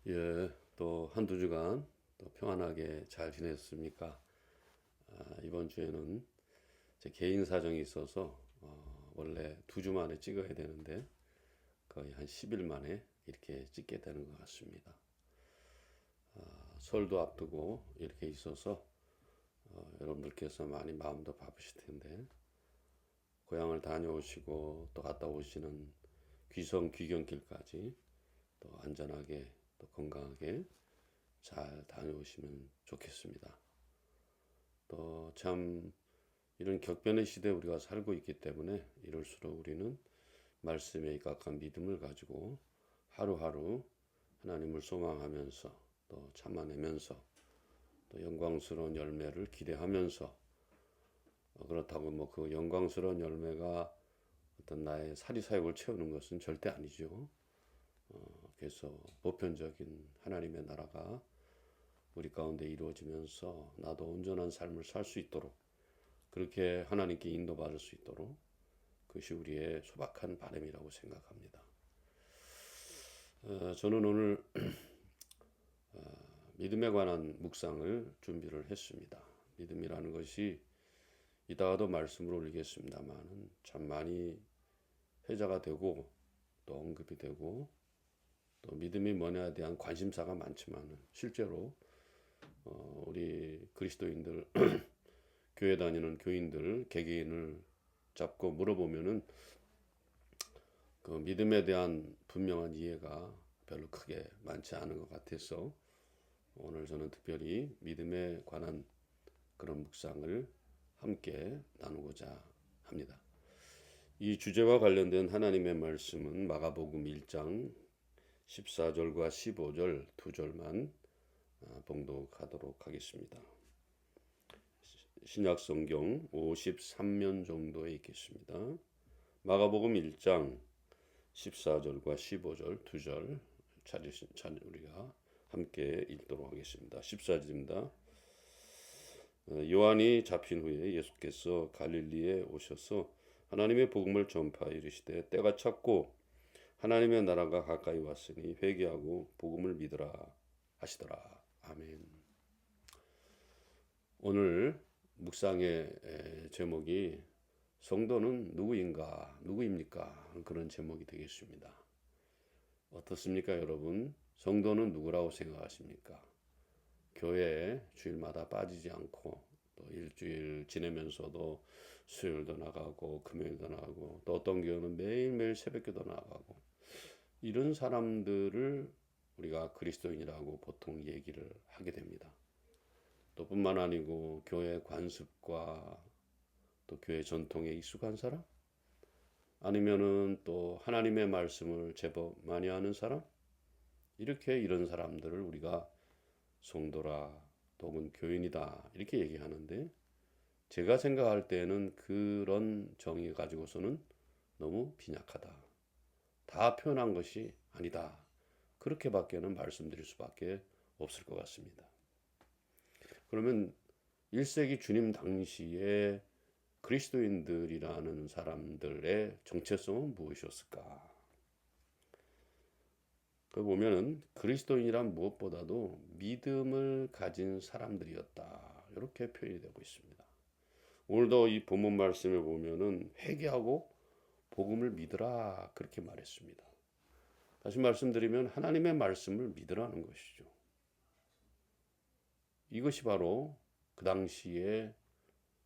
예, 또 한두 주간 또 평안하게 잘 지냈습니까? 이번 주에는 제 개인 사정이 있어서 원래 2주 만에 찍어야 되는데 거의 한 10일 만에 이렇게 찍게 되는 것 같습니다. 설도 앞두고 이렇게 있어서 여러분들께서 많이 마음도 바쁘실 텐데 고향을 다녀오시고 또 갔다 오시는 귀성 귀경길까지 또 안전하게 또 건강하게 잘 다녀오시면 좋겠습니다. 또 참 이런 격변의 시대에 우리가 살고 있기 때문에 이럴수록 우리는 말씀에 입각한 믿음을 가지고 하루하루 하나님을 소망하면서 또 참아내면서 또 영광스러운 열매를 기대하면서 그렇다고 뭐 그 영광스러운 열매가 어떤 나의 사리사욕을 채우는 것은 절대 아니죠. 그래서 보편적인 하나님의 나라가 우리 가운데 이루어지면서 나도 온전한 삶을 살 수 있도록 그렇게 하나님께 인도받을 수 있도록 그것이 우리의 소박한 바람이라고 생각합니다. 저는 오늘 믿음에 관한 묵상을 준비를 했습니다. 믿음이라는 것이 이따가도 말씀을 올리겠습니다만 참 많이 회자가 되고 또 언급이 되고 또 믿음이 뭐냐에 대한 관심사가 많지만 실제로 우리 그리스도인들 교회 다니는 교인들 개개인을 잡고 물어보면은 그 믿음에 대한 분명한 이해가 별로 크게 많지 않은 것 같아서 오늘 저는 특별히 믿음에 관한 그런 묵상을 함께 나누고자 합니다. 이 주제와 관련된 하나님의 말씀은 마가복음 1장 14절과 15절 2절만 봉독하도록 하겠습니다. 신약성경 53면 정도에 있겠습니다. 마가복음 1장 14절과 15절 2절 우리가 함께 읽도록 하겠습니다. 14절입니다. 요한이 잡힌 후에 예수께서 갈릴리에 오셔서 하나님의 복음을 전파하여 이르시되 때가 찼고 하나님의 나라가 가까이 왔으니 회개하고 복음을 믿으라 하시더라. 아멘. 오늘 묵상의 제목이 성도는 누구입니까? 그런 제목이 되겠습니다. 어떻습니까, 여러분? 성도는 누구라고 생각하십니까? 교회에 주일마다 빠지지 않고 또 일주일 지내면서도 수요일도 나가고 금요일도 나가고 또 어떤 교회는 매일매일 새벽기도 나가고 이런 사람들을 우리가 그리스도인이라고 보통 얘기를 하게 됩니다. 또 뿐만 아니고 교회 관습과 또 교회 전통에 익숙한 사람? 아니면은 또 하나님의 말씀을 제법 많이 아는 사람? 이렇게 이런 사람들을 우리가 성도라 혹은 교인이다 이렇게 얘기하는데 제가 생각할 때는 그런 정의 가지고서는 너무 빈약하다. 다 표현한 것이 아니다. 그렇게밖에는 말씀드릴 수밖에 없을 것 같습니다. 그러면 1세기 주님 당시에 그리스도인들이라는 사람들의 정체성은 무엇이었을까? 그 보면은 그리스도인이란 무엇보다도 믿음을 가진 사람들이었다. 이렇게 표현이 되고 있습니다. 오늘도 이 본문 말씀을 보면은 회개하고 복음을 믿으라 그렇게 말했습니다. 다시 말씀드리면 하나님의 말씀을 믿으라는 것이죠. 이것이 바로 그 당시에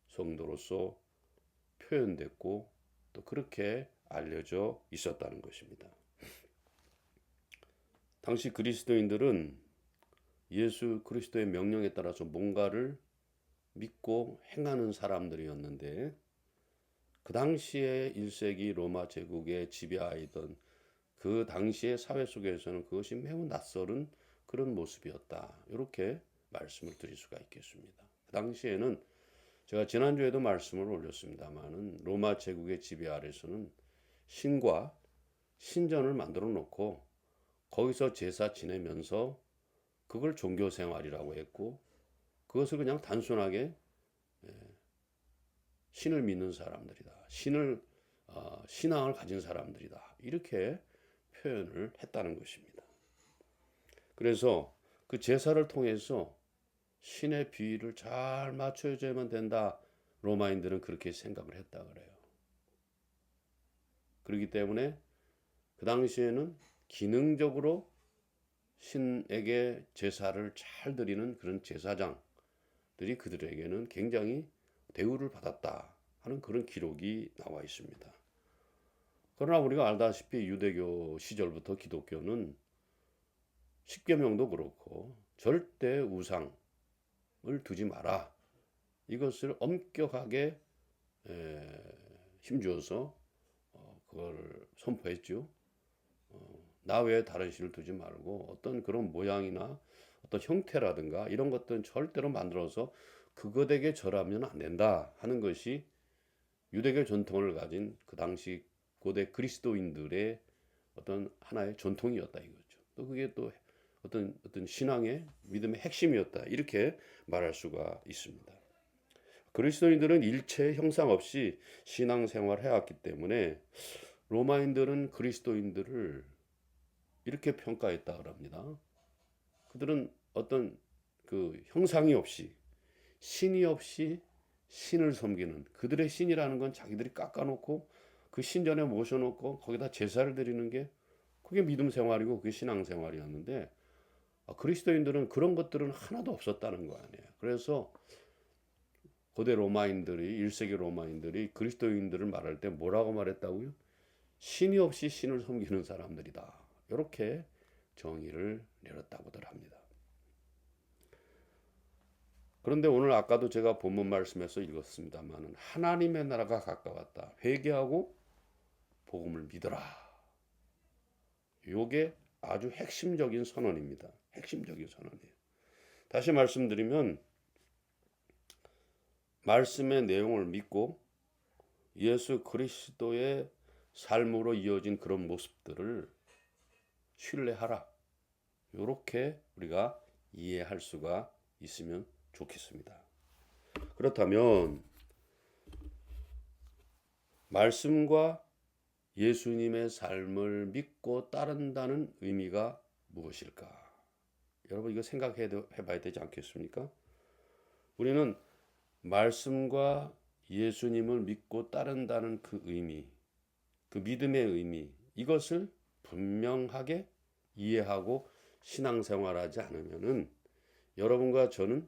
성도로서 표현됐고 또 그렇게 알려져 있었다는 것입니다. 당시 그리스도인들은 예수 그리스도의 명령에 따라서 뭔가를 믿고 행하는 사람들이었는데 그 당시에 1세기 로마 제국의 지배하였던 그 당시의 사회 속에서는 그것이 매우 낯설은 그런 모습이었다. 이렇게 말씀을 드릴 수가 있겠습니다. 그 당시에는 제가 지난주에도 말씀을 올렸습니다만은 로마 제국의 지배 아래서는 신과 신전을 만들어 놓고 거기서 제사 지내면서 그걸 종교 생활이라고 했고 그것을 그냥 단순하게 신을 믿는 사람들이다. 신앙을 가진 사람들이다. 이렇게 표현을 했다는 것입니다. 그래서 그 제사를 통해서 신의 비위를 잘 맞춰줘야만 된다. 로마인들은 그렇게 생각을 했다 그래요. 그렇기 때문에 그 당시에는 기능적으로 신에게 제사를 잘 드리는 그런 제사장들이 그들에게는 굉장히 대우를 받았다 하는 그런 기록이 나와 있습니다. 그러나 우리가 알다시피 유대교 시절부터 기독교는 십계명도 그렇고 절대 우상을 두지 마라. 이것을 엄격하게 힘주어서 그걸 선포했죠. 나 외에 다른 신을 두지 말고 어떤 그런 모양이나 어떤 형태라든가 이런 것들은 절대로 만들어서 그것에게 절하면 안 된다 하는 것이 유대교 전통을 가진 그 당시 고대 그리스도인들의 어떤 하나의 전통이었다 이거죠. 또 그게 또 어떤 신앙의 믿음의 핵심이었다 이렇게 말할 수가 있습니다. 그리스도인들은 일체의 형상 없이 신앙생활을 해왔기 때문에 로마인들은 그리스도인들을 이렇게 평가했다 그럽니다. 그들은 어떤 그 형상이 없이 신이 없이 신을 섬기는 그들의 신이라는 건 자기들이 깎아놓고 그 신전에 모셔놓고 거기다 제사를 드리는 게 그게 믿음 생활이고 그게 신앙 생활이었는데 그리스도인들은 그런 것들은 하나도 없었다는 거 아니에요. 그래서 고대 로마인들이 1세기 로마인들이 그리스도인들을 말할 때 뭐라고 말했다고요? 신이 없이 신을 섬기는 사람들이다. 이렇게 정의를 내렸다고들 합니다. 그런데 오늘 아까도 제가 본문 말씀에서 읽었습니다만 하나님의 나라가 가까웠다. 회개하고 복음을 믿어라. 이게 아주 핵심적인 선언입니다. 핵심적인 선언이에요. 다시 말씀드리면 말씀의 내용을 믿고 예수 그리스도의 삶으로 이어진 그런 모습들을 신뢰하라. 이렇게 우리가 이해할 수가 있으면 좋겠습니다. 그렇다면 말씀과 예수님의 삶을 믿고 따른다는 의미가 무엇일까? 여러분 이거 생각해 봐야 되지 않겠습니까? 우리는 말씀과 예수님을 믿고 따른다는 그 의미, 그 믿음의 의미, 이것을 분명하게 이해하고 신앙생활하지 않으면은 여러분과 저는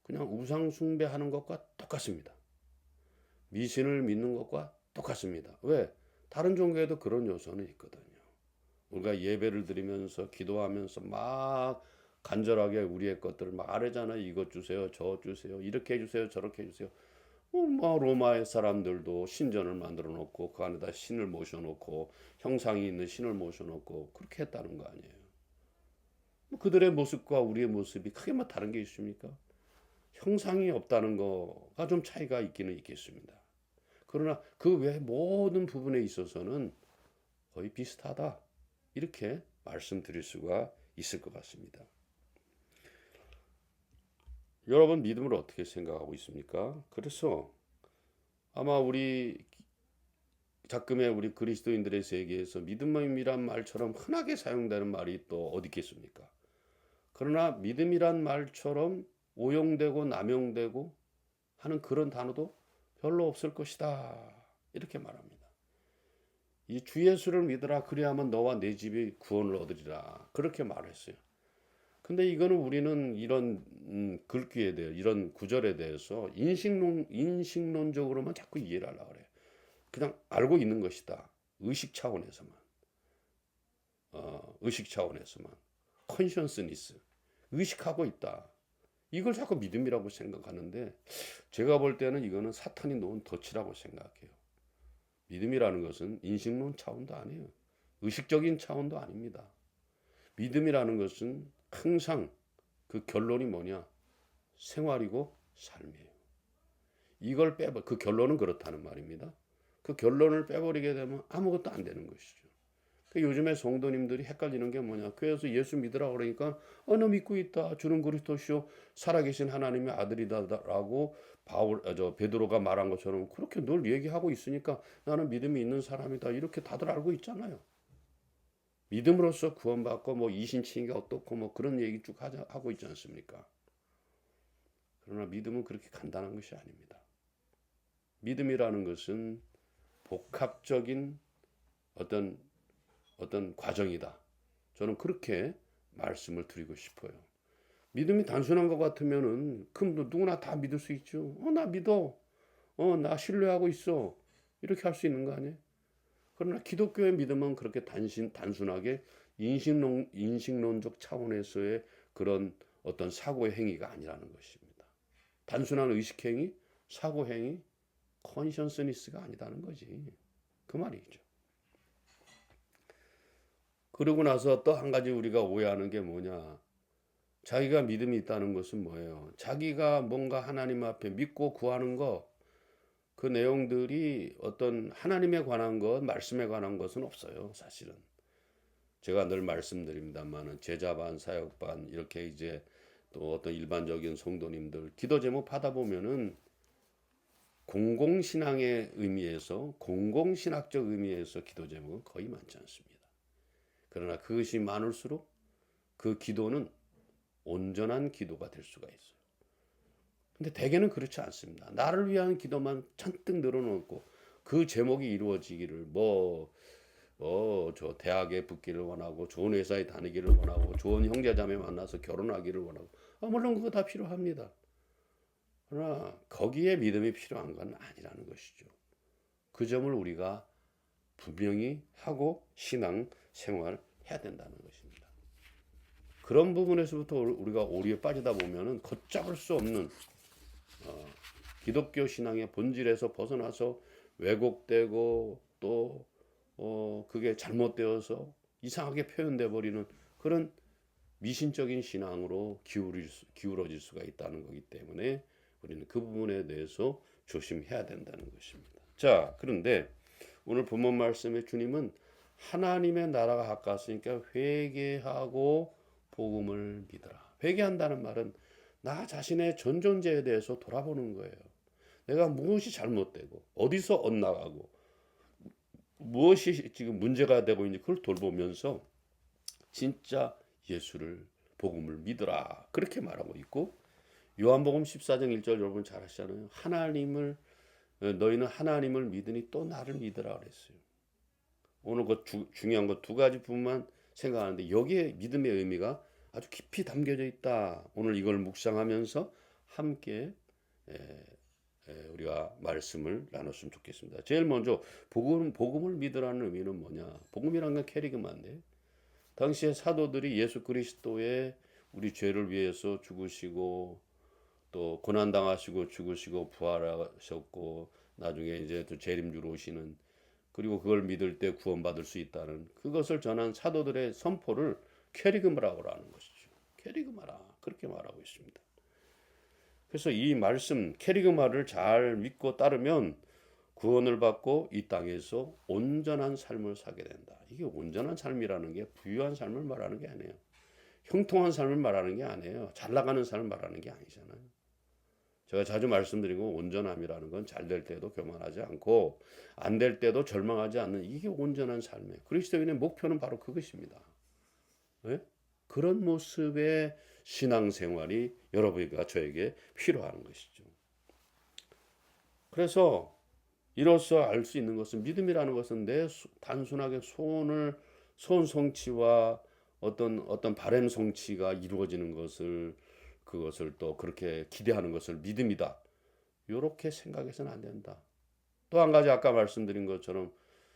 그냥 우상 숭배하는 것과 똑같습니다. 미신을 믿는 것과 똑같습니다. 왜? 다른 종교에도 그런 요소는 있거든요. 우리가 예배를 드리면서 기도하면서 막 간절하게 우리의 것들을 말하잖아요. 이것 주세요, 저 주세요, 이렇게 해주세요, 저렇게 해주세요. 뭐 로마의 사람들도 신전을 만들어 놓고 그 안에다 신을 모셔놓고 형상이 있는 신을 모셔놓고 그렇게 했다는 거 아니에요. 그들의 모습과 우리의 모습이 크게 뭐 다른 게 있습니까? 형상이 없다는 거가 좀 차이가 있기는 있겠습니다. 그러나 그 외 모든 부분에 있어서는 거의 비슷하다. 이렇게 말씀드릴 수가 있을 것 같습니다. 여러분 믿음을 어떻게 생각하고 있습니까? 그래서 아마 우리 작금의 우리 그리스도인들의 세계에서 믿음이란 말처럼 흔하게 사용되는 말이 또 어디 있겠습니까? 그러나 믿음이란 말처럼 오용되고 남용되고 하는 그런 단어도 별로 없을 것이다. 이렇게 말합니다. 이 주 예수를 믿으라 그리하면 너와 내 집이 구원을 얻으리라. 그렇게 말했어요. 근데 이거는 우리는 이런 글귀에 대해 이런 구절에 대해서 인식론적으로만 자꾸 이해를 하려고 그래요. 그냥 알고 있는 것이다. 의식 차원에서만. 의식 차원에서만. 컨션스니스. 의식하고 있다. 이걸 자꾸 믿음이라고 생각하는데 제가 볼 때는 이거는 사탄이 놓은 덫이라고 생각해요. 믿음이라는 것은 인식론 차원도 아니에요. 의식적인 차원도 아닙니다. 믿음이라는 것은 항상 그 결론이 뭐냐? 생활이고 삶이에요. 이걸 그 결론은 그렇다는 말입니다. 그 결론을 빼버리게 되면 아무것도 안 되는 것이죠. 요즘에 성도님들이 헷갈리는 게 뭐냐? 교회에서 예수 믿으라 그러니까 나 믿고 있다. 주는 그리스도시요 살아계신 하나님의 아들이다라고 베드로가 말한 것처럼 그렇게 늘 얘기하고 있으니까 나는 믿음이 있는 사람이다. 이렇게 다들 알고 있잖아요. 믿음으로써 구원받고 뭐 이신칭의가 어떻고 뭐 그런 얘기 쭉 하고 있지 않습니까? 그러나 믿음은 그렇게 간단한 것이 아닙니다. 믿음이라는 것은 복합적인 어떤 과정이다. 저는 그렇게 말씀을 드리고 싶어요. 믿음이 단순한 것 같으면은 그럼 누구나 다 믿을 수 있죠. 나 믿어. 나 신뢰하고 있어. 이렇게 할 수 있는 거 아니에요? 그러나 기독교의 믿음은 그렇게 단순하게 인식론적 차원에서의 그런 어떤 사고의 행위가 아니라는 것입니다. 단순한 의식행위, 사고행위, 컨션스니스가 아니다는 거지. 그 말이죠. 그러고 나서 또 한 가지 우리가 오해하는 게 뭐냐. 자기가 믿음이 있다는 것은 뭐예요? 자기가 뭔가 하나님 앞에 믿고 구하는 것, 그 내용들이 어떤 하나님에 관한 것, 말씀에 관한 것은 없어요, 사실은. 제가 늘 말씀드립니다만은 제자반, 사역반 이렇게 이제 또 어떤 일반적인 성도님들 기도 제목 받아보면은 공공신앙의 의미에서 공공신학적 의미에서 기도 제목은 거의 많지 않습니다. 그러나 그것이 많을수록 그 기도는 온전한 기도가 될 수가 있어요. 근데 대개는 그렇지 않습니다. 나를 위한 기도만 잔뜩 늘어놓고 그 제목이 이루어지기를 저 대학에 붙기를 원하고 좋은 회사에 다니기를 원하고 좋은 형제자매 만나서 결혼하기를 원하고 물론 그거 다 필요합니다. 그러나 거기에 믿음이 필요한 건 아니라는 것이죠. 그 점을 우리가 분명히 하고 신앙 생활 해야 된다는 것입니다. 그런 부분에서부터 우리가 오류에 빠지다 보면은 걷잡을 수 없는 기독교 신앙의 본질에서 벗어나서 왜곡되고 또 그게 잘못되어서 이상하게 표현돼 버리는 그런 미신적인 신앙으로 기울어질 수가 있다는 거기 때문에 우리는 그 부분에 대해서 조심해야 된다는 것입니다. 자, 그런데 오늘 본문 말씀에 주님은 하나님의 나라가 가까웠으니까 회개하고 복음을 믿어라. 회개한다는 말은 나 자신의 전 존재에 대해서 돌아보는 거예요. 내가 무엇이 잘못되고 어디서 엇나가고 무엇이 지금 문제가 되고 있는지 그걸 돌보면서 진짜 예수를 복음을 믿어라. 그렇게 말하고 있고 요한복음 14장 1절 여러분 잘 아시잖아요. 너희는 하나님을 믿으니 또 나를 믿으라 그랬어요. 오늘 그 중요한 거 두 가지 부분만 생각하는데 여기에 믿음의 의미가 아주 깊이 담겨져 있다. 오늘 이걸 묵상하면서 함께 우리가 말씀을 나눴으면 좋겠습니다. 제일 먼저 복음을 믿으라는 의미는 뭐냐? 복음이란 건 캐리그마인데 당시에 사도들이 예수 그리스도의 우리 죄를 위해서 죽으시고 또 고난 당하시고 죽으시고 부활하셨고 나중에 이제 또 재림주로 오시는 그리고 그걸 믿을 때 구원받을 수 있다는 그것을 전한 사도들의 선포를 캐리그마라고 하는 것이죠. 캐리그마라 그렇게 말하고 있습니다. 그래서 이 말씀 캐리그마를 잘 믿고 따르면 구원을 받고 이 땅에서 온전한 삶을 살게 된다. 이게 온전한 삶이라는 게 부유한 삶을 말하는 게 아니에요. 형통한 삶을 말하는 게 아니에요. 잘 나가는 삶을 말하는 게 아니잖아요. 제가 자주 말씀드리고 온전함이라는 건 잘 될 때도 교만하지 않고 안 될 때도 절망하지 않는 이게 온전한 삶이에요. 그리스도인의 목표는 바로 그것입니다. 네? 그런 모습의 신앙생활이 여러분과 저에게 필요한 것이죠. 그래서 이로써 알 수 있는 것은 믿음이라는 것은 단순하게 소원 성취와 어떤 바램 성취가 이루어지는 것을 그것을 또 그렇게 기대하는 것을 믿음이다. 이렇게 생각해서는 안 된다. 또 한 가지 아까 말씀드린 것처럼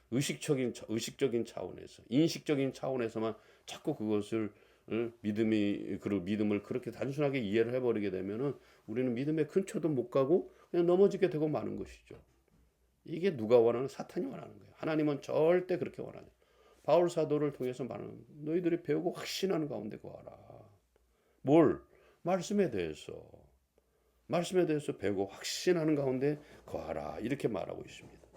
의식적인 차원에서 인식적인 차원에서만 자꾸 그것을 믿음을 그렇게 단순하게 이해를 해버리게 되면은 우리는 믿음의 근처도 못 가고 그냥 넘어지게 되고 마는 것이죠. 이게 누가 원하는 사탄이 원하는 거예요. 하나님은 절대 그렇게 원하지. 바울 사도를 통해서 말하는 너희들이 배우고 확신하는 가운데 구하라. 뭘? 말씀에 대해서 배우고 확신하는 가운데 거하라 이렇게 말하고 있습니다.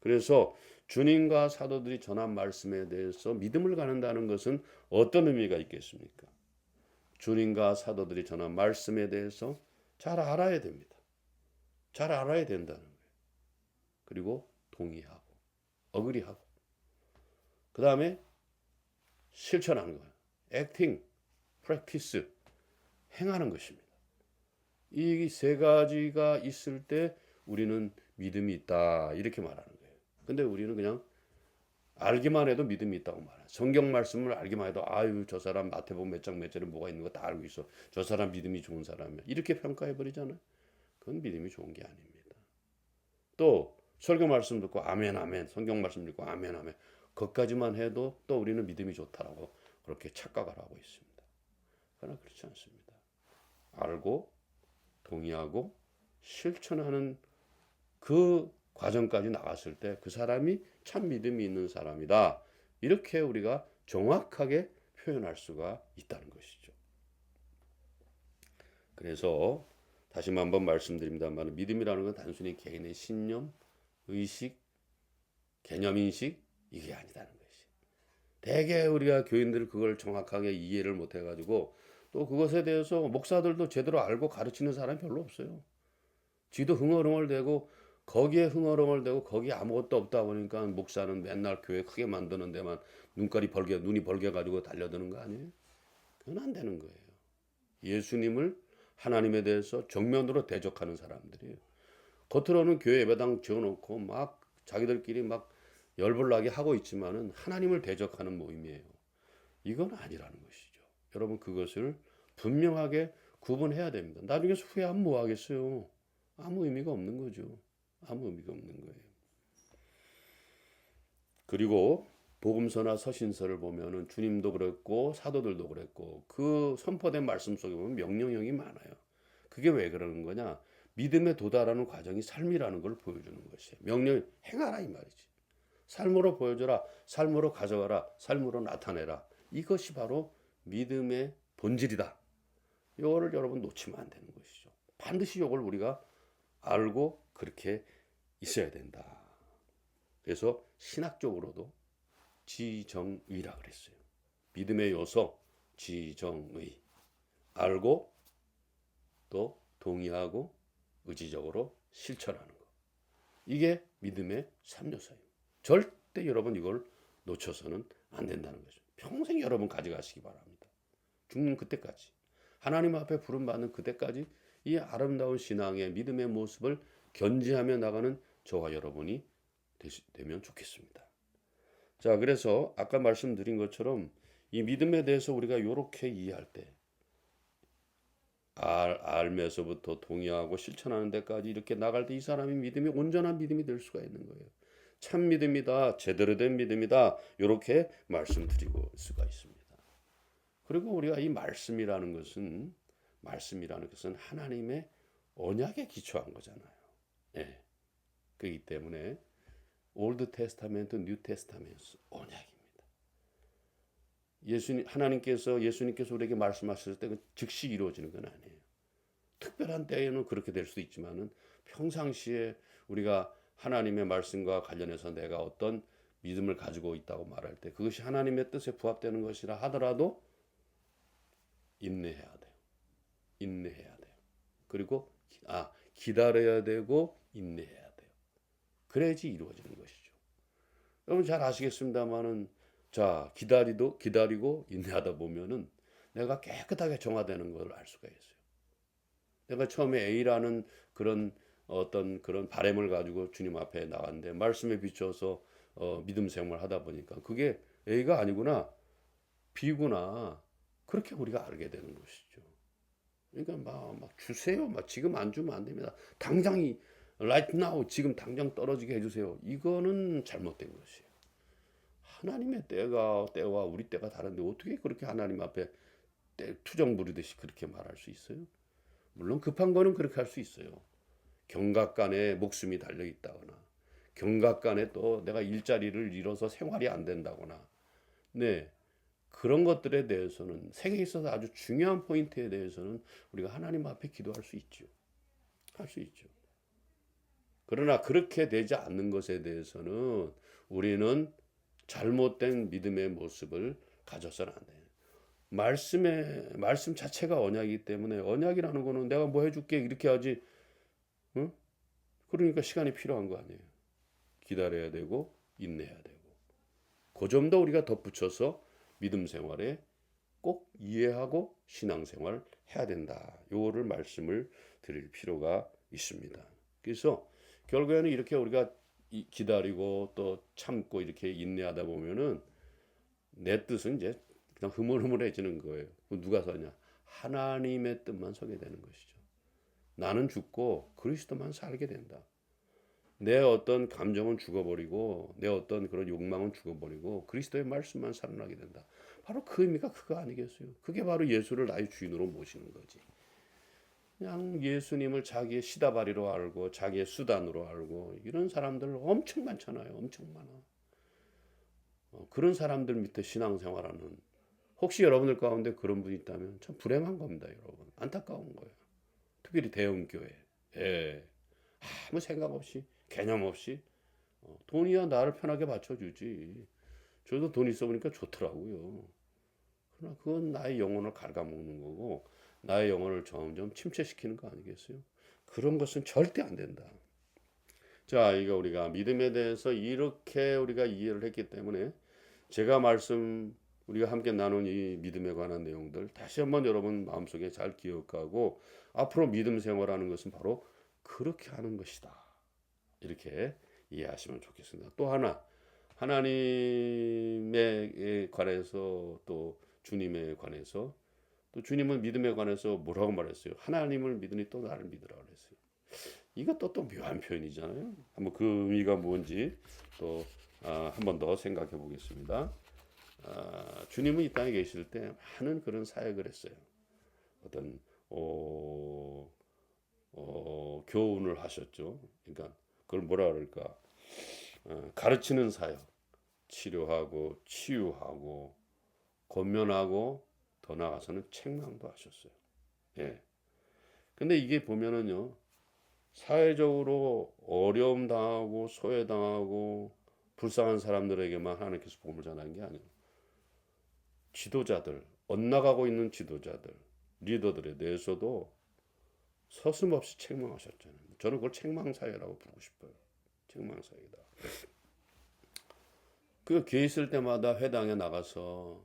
그래서 주님과 사도들이 전한 말씀에 대해서 믿음을 갖는다는 것은 어떤 의미가 있겠습니까? 주님과 사도들이 전한 말씀에 대해서 잘 알아야 됩니다. 잘 알아야 된다는 거예요. 그리고 동의하고 어그리하고 그 다음에 실천하는 거예요. acting, practice, 행하는 것입니다. 이 세 가지가 있을 때 우리는 믿음이 있다 이렇게 말하는 거예요. 근데 우리는 그냥 알기만 해도 믿음이 있다고 말해요. 성경 말씀을 알기만 해도 아유 저 사람 마태복음 몇 장 몇 절에 뭐가 있는 거 다 알고 있어. 저 사람 믿음이 좋은 사람이야. 이렇게 평가해 버리잖아요. 그건 믿음이 좋은 게 아닙니다. 또 설교 말씀 듣고 아멘 아멘, 성경 말씀 듣고 아멘 아멘, 그것까지만 해도 또 우리는 믿음이 좋다라고 그렇게 착각을 하고 있습니다. 그러나 그렇지 않습니다. 알고 동의하고 실천하는 그 과정까지 나갔을 때 그 사람이 참 믿음이 있는 사람이다. 이렇게 우리가 정확하게 표현할 수가 있다는 것이죠. 그래서 다시 한번 말씀드립니다만 믿음이라는 건 단순히 개인의 신념, 의식, 개념인식 이게 아니다는 것이. 대개 우리가 교인들 그걸 정확하게 이해를 못 해가지고 또 그것에 대해서 목사들도 제대로 알고 가르치는 사람이 별로 없어요. 지도 흥얼흥얼대고 거기에 흥얼흥얼대고 거기에 아무것도 없다 보니까 목사는 맨날 교회 크게 만드는 데만 눈이 벌게 가지고 달려드는 거 아니에요? 그건 안 되는 거예요. 예수님을 하나님에 대해서 정면으로 대적하는 사람들이에요. 겉으로는 교회 예배당 지어놓고 막 자기들끼리 막 열불나게 하고 있지만은 하나님을 대적하는 모임이에요. 이건 아니라는 것이죠. 여러분 그것을 분명하게 구분해야 됩니다. 나중에 후회하면 뭐 하겠어요? 아무 의미가 없는 거죠. 아무 의미가 없는 거예요. 그리고 복음서나 서신서를 보면은 주님도 그랬고 사도들도 그랬고 그 선포된 말씀 속에 보면 명령형이 많아요. 그게 왜 그러는 거냐? 믿음에 도달하는 과정이 삶이라는 걸 보여주는 것이에요. 명령 행하라 이 말이지. 삶으로 보여줘라, 삶으로 가져가라, 삶으로 나타내라. 이것이 바로 믿음의 본질이다. 이거를 여러분 놓치면 안 되는 것이죠. 반드시 이걸 우리가 알고 그렇게 있어야 된다. 그래서 신학적으로도 지정의라 그랬어요. 믿음의 요소 지정의. 알고 또 동의하고 의지적으로 실천하는 것. 이게 믿음의 3요소예요. 절대 여러분 이걸 놓쳐서는 안 된다는 거죠. 평생 여러분 가져가시기 바랍니다. 죽는 그때까지. 하나님 앞에 부름받는 그때까지 이 아름다운 신앙의 믿음의 모습을 견지하며 나가는 저와 여러분이 되면 좋겠습니다. 자, 그래서 아까 말씀드린 것처럼 이 믿음에 대해서 우리가 이렇게 이해할 때 알면서부터 동의하고 실천하는 데까지 이렇게 나갈 때 이 사람이 믿음이 온전한 믿음이 될 수가 있는 거예요. 참 믿음이다, 제대로 된 믿음이다, 이렇게 말씀드리고 수가 있습니다. 그리고 우리가 이 말씀이라는 것은 하나님의 언약에 기초한 거잖아요. 예. 그렇기 때문에 올드 테스타멘트, 뉴 테스타멘트 언약입니다. 예수님께서 우리에게 말씀하셨을 때 즉시 이루어지는 건 아니에요. 특별한 때에는 그렇게 될 수도 있지만은 평상시에 우리가 하나님의 말씀과 관련해서 내가 어떤 믿음을 가지고 있다고 말할 때 그것이 하나님의 뜻에 부합되는 것이라 하더라도 인내해야 돼요. 인내해야 돼요. 그리고 기다려야 되고 인내해야 돼요. 그래야지 이루어지는 것이죠. 여러분 잘 아시겠습니다만은 자 기다리고 인내하다 보면은 내가 깨끗하게 정화되는 걸 알 수가 있어요. 내가 처음에 A라는 그런 어떤 그런 바램을 가지고 주님 앞에 나갔는데 말씀에 비춰서 믿음 생활을 하다 보니까 그게 A가 아니구나, B구나, 그렇게 우리가 알게 되는 것이죠. 그러니까 막 주세요, 막 지금 안 주면 안 됩니다. 당장이 right now 지금 당장 떨어지게 해주세요. 이거는 잘못된 것이에요. 하나님의 때와 우리 때가 다른데 어떻게 그렇게 하나님 앞에 투정 부리듯이 그렇게 말할 수 있어요? 물론 급한 거는 그렇게 할 수 있어요. 경각간에 목숨이 달려 있다거나 경각간에 또 내가 일자리를 잃어서 생활이 안 된다거나 네, 그런 것들에 대해서는 세계에 있어서 아주 중요한 포인트에 대해서는 우리가 하나님 앞에 기도할 수 있죠. 할 수 있죠. 그러나 그렇게 되지 않는 것에 대해서는 우리는 잘못된 믿음의 모습을 가져서는 안 돼요. 말씀 자체가 언약이기 때문에 언약이라는 거는 내가 뭐 해줄게 이렇게 하지. 응? 그러니까 시간이 필요한 거 아니에요. 기다려야 되고 인내해야 되고. 그 점도 우리가 덧붙여서 믿음 생활에 꼭 이해하고 신앙생활 해야 된다. 요거를 말씀을 드릴 필요가 있습니다. 그래서 결국에는 이렇게 우리가 기다리고 또 참고 이렇게 인내하다 보면은 내 뜻은 이제 그냥 흐물흐물해지는 거예요. 누가 서냐? 하나님의 뜻만 서게 되는 것이죠. 나는 죽고 그리스도만 살게 된다. 내 어떤 감정은 죽어버리고 내 어떤 그런 욕망은 죽어버리고 그리스도의 말씀만 살아나게 된다. 바로 그 의미가 그거 아니겠어요? 그게 바로 예수를 나의 주인으로 모시는 거지. 그냥 예수님을 자기의 시다바리로 알고 자기의 수단으로 알고 이런 사람들 엄청 많잖아요. 엄청 많아. 그런 사람들 밑에 신앙생활하는 혹시 여러분들 가운데 그런 분이 있다면 참 불행한 겁니다. 여러분. 안타까운 거예요. 특별히 대형교회. 예. 아무 생각 없이 개념 없이 돈이야 나를 편하게 받쳐주지. 저도 돈 있어 보니까 좋더라고요. 그러나 그건 나의 영혼을 갉아먹는 거고 나의 영혼을 점점 침체시키는 거 아니겠어요? 그런 것은 절대 안 된다. 자, 이거 우리가 믿음에 대해서 이렇게 우리가 이해를 했기 때문에 제가 우리가 함께 나눈 이 믿음에 관한 내용들 다시 한번 여러분 마음속에 잘 기억하고 앞으로 믿음 생활하는 것은 바로 그렇게 하는 것이다. 이렇게 이해하시면 좋겠습니다. 또 하나 하나님에 관해서 또 주님에 관해서 또 주님은 믿음에 관해서 뭐라고 말했어요? 하나님을 믿으니 또 나를 믿으라 그랬어요. 이것도 또 묘한 표현이잖아요. 한번 그 의미가 뭔지 또 한 번 더 생각해 보겠습니다. 주님은 이 땅에 계실 때 많은 그런 사역을 했어요. 어떤 교훈을 하셨죠. 그러니까 그걸 뭐라 그럴까? 가르치는 사역, 치료하고 치유하고 권면하고 더 나아가서는 책망도 하셨어요. 예. 근데 이게 보면은요. 사회적으로 어려움 당하고 소외당하고 불쌍한 사람들에게만 하나님께서 복음을 전하는 게 아니에요. 지도자들, 엇나가고 있는 지도자들, 리더들에 대해서도 서슴없이 책망하셨잖아요. 저는 그걸 책망사회라고 부르고 싶어요. 책망사회다. 그 기회 있을 때마다 회당에 나가서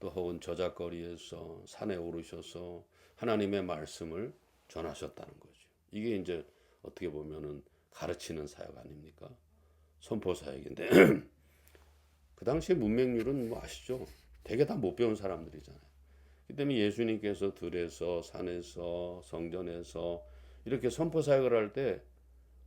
또 혹은 저작거리에서 산에 오르셔서 하나님의 말씀을 전하셨다는 거죠. 이게 이제 어떻게 보면은 가르치는 사역 아닙니까? 선포 사역인데 그 당시에 문맹률은 뭐 아시죠? 되게 다 못 배운 사람들이잖아요. 그 때문에 예수님께서 들에서 산에서 성전에서 이렇게 선포 사역을 할 때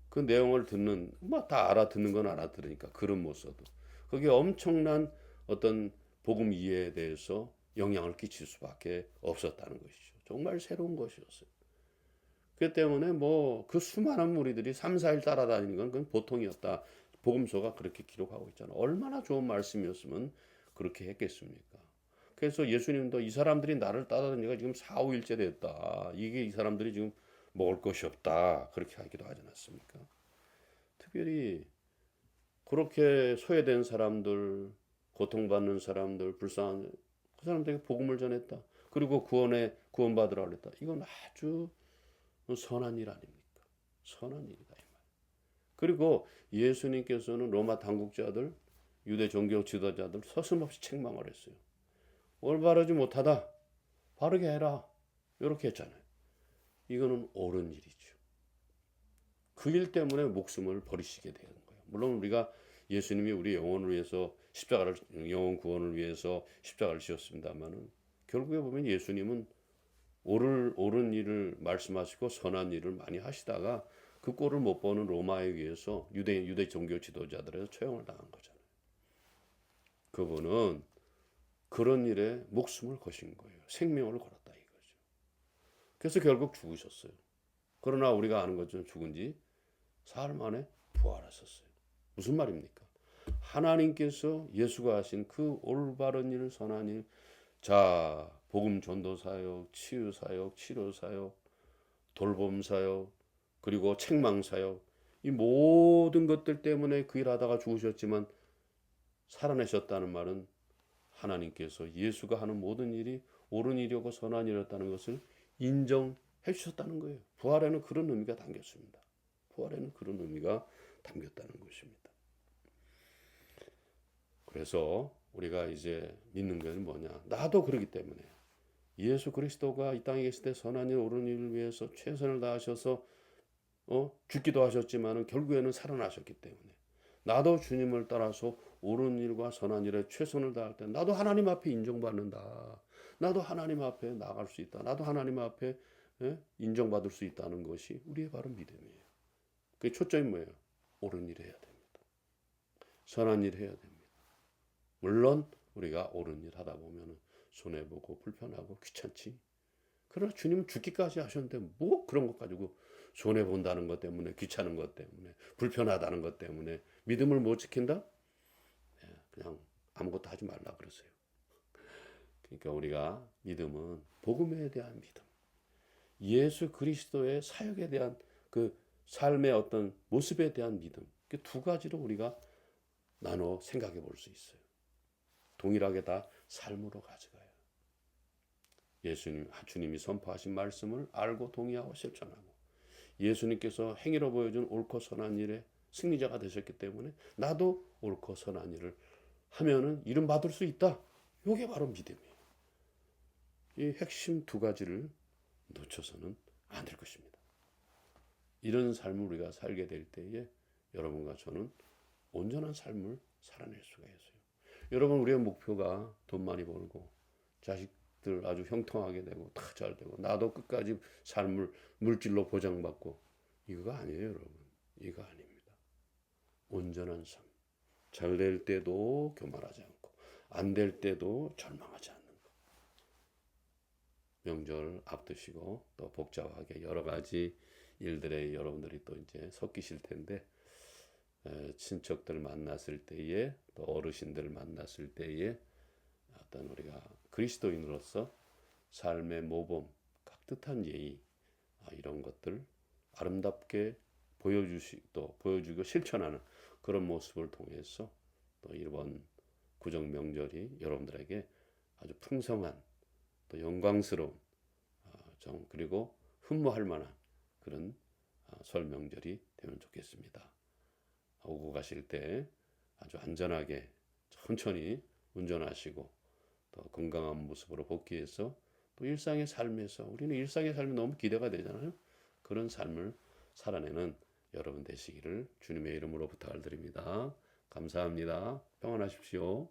그 내용을 듣는 뭐 다 알아듣는 건 알아들으니까 글은 못 써도 그게 엄청난 어떤 복음 이해에 대해서 영향을 끼칠 수밖에 없었다는 것이죠. 정말 새로운 것이었어요. 그 때문에 뭐 그 수많은 무리들이 3, 4일 따라다니는 건 그건 보통이었다. 복음서가 그렇게 기록하고 있잖아요. 얼마나 좋은 말씀이었으면 그렇게 했겠습니까? 그래서 예수님도 이 사람들이 나를 따라다니니까 지금 4, 5일째 됐다. 이게 이 사람들이 지금 먹을 것이 없다. 그렇게 하기도 하지 않았습니까? 특별히 그렇게 소외된 사람들, 고통받는 사람들, 불쌍한 그 사람들에게 복음을 전했다. 그리고 구원받으라 그랬다. 이건 아주 선한 일 아닙니까? 선한 일이다 이 말. 그리고 예수님께서는 로마 당국자들, 유대 종교 지도자들 서슴없이 책망을 했어요. 올바르지 못하다. 바르게 해라. 이렇게 했잖아요. 이거는 옳은 일이죠. 그 일 때문에 목숨을 버리시게 되는 거예요. 물론 우리가 예수님이 우리 영혼을 위해서 영혼 구원을 위해서 십자가를 지었습니다만은 결국에 보면 예수님은 옳은 일을 말씀하시고 선한 일을 많이 하시다가 그 꼴을 못 보는 로마에 의해서 유대 종교 지도자들에서 처형을 당한 거잖아요. 그분은 그런 일에 목숨을 거신 거예요. 생명을 걸었다 이거죠. 그래서 결국 죽으셨어요. 그러나 우리가 아는 것처럼 죽은 지 사흘 만에 부활하셨어요. 무슨 말입니까? 하나님께서 예수가 하신 그 올바른 일, 선한 일, 자, 복음 전도 사역, 치유 사역, 치료 사역, 돌봄 사역, 그리고 책망 사역, 이 모든 것들 때문에 그 일하다가 죽으셨지만 살아내셨다는 말은 하나님께서 예수가 하는 모든 일이 옳은 일이고 선한 일이었다는 것을 인정해 주셨다는 거예요. 부활에는 그런 의미가 담겼습니다. 부활에는 그런 의미가 담겼다는 것입니다. 그래서 우리가 이제 믿는 것은 뭐냐? 나도 그러기 때문에 예수 그리스도가 이 땅에 계실 때 선한 일, 옳은 일을 위해서 최선을 다하셔서 죽기도 하셨지만은 결국에는 살아나셨기 때문에 나도 주님을 따라서 옳은 일과 선한 일에 최선을 다할 때 나도 하나님 앞에 인정받는다. 나도 하나님 앞에 나갈 수 있다. 나도 하나님 앞에 인정받을 수 있다는 것이 우리의 바로 믿음이에요. 그 초점이 뭐예요? 옳은 일 해야 됩니다. 선한 일 해야 됩니다. 물론 우리가 옳은 일 하다 보면 손해보고 불편하고 귀찮지. 그러나 주님은 죽기까지 하셨는데 뭐 그런 것 가지고 손해본다는 것 때문에 귀찮은 것 때문에 불편하다는 것 때문에 믿음을 못 지킨다? 그냥 아무것도 하지 말라 그러세요. 그러니까 우리가 믿음은 복음에 대한 믿음, 예수 그리스도의 사역에 대한 그 삶의 어떤 모습에 대한 믿음, 그 두 가지로 우리가 나눠 생각해 볼 수 있어요. 동일하게 다 삶으로 가져가요. 주님이 선포하신 말씀을 알고 동의하고 실천하고 예수님께서 행위로 보여준 옳고 선한 일에 승리자가 되셨기 때문에 나도 옳고 선한 일을 하면은 이름 받을 수 있다. 이게 바로 믿음이에요. 이 핵심 두 가지를 놓쳐서는 안 될 것입니다. 이런 삶을 우리가 살게 될 때에 여러분과 저는 온전한 삶을 살아낼 수가 있어요. 여러분, 우리의 목표가 돈 많이 벌고 자식들 아주 형통하게 되고 다 잘 되고 나도 끝까지 삶을 물질로 보장받고 이거가 아니에요, 여러분. 이거 아닙니다. 온전한 삶. 잘 될 때도 교만하지 않고 안 될 때도 절망하지 않는 것. 명절 앞두시고 또 복잡하게 여러 가지 일들에 여러분들이 또 이제 섞이실 텐데 친척들 만났을 때에 또 어르신들 만났을 때에 어떤 우리가 그리스도인으로서 삶의 모범, 깍듯한 예의 이런 것들 아름답게 보여주고 실천하는 그런 모습을 통해서 또 이번 구정 명절이 여러분들에게 아주 풍성한 또 영광스러운 그리고 흠모할 만한 그런 설 명절이 되면 좋겠습니다. 오고 가실 때 아주 안전하게 천천히 운전하시고 또 건강한 모습으로 복귀해서 또 일상의 삶에서 우리는 일상의 삶이 너무 기대가 되잖아요. 그런 삶을 살아내는 여러분 되시기를 주님의 이름으로 부탁을 드립니다. 감사합니다. 평안하십시오.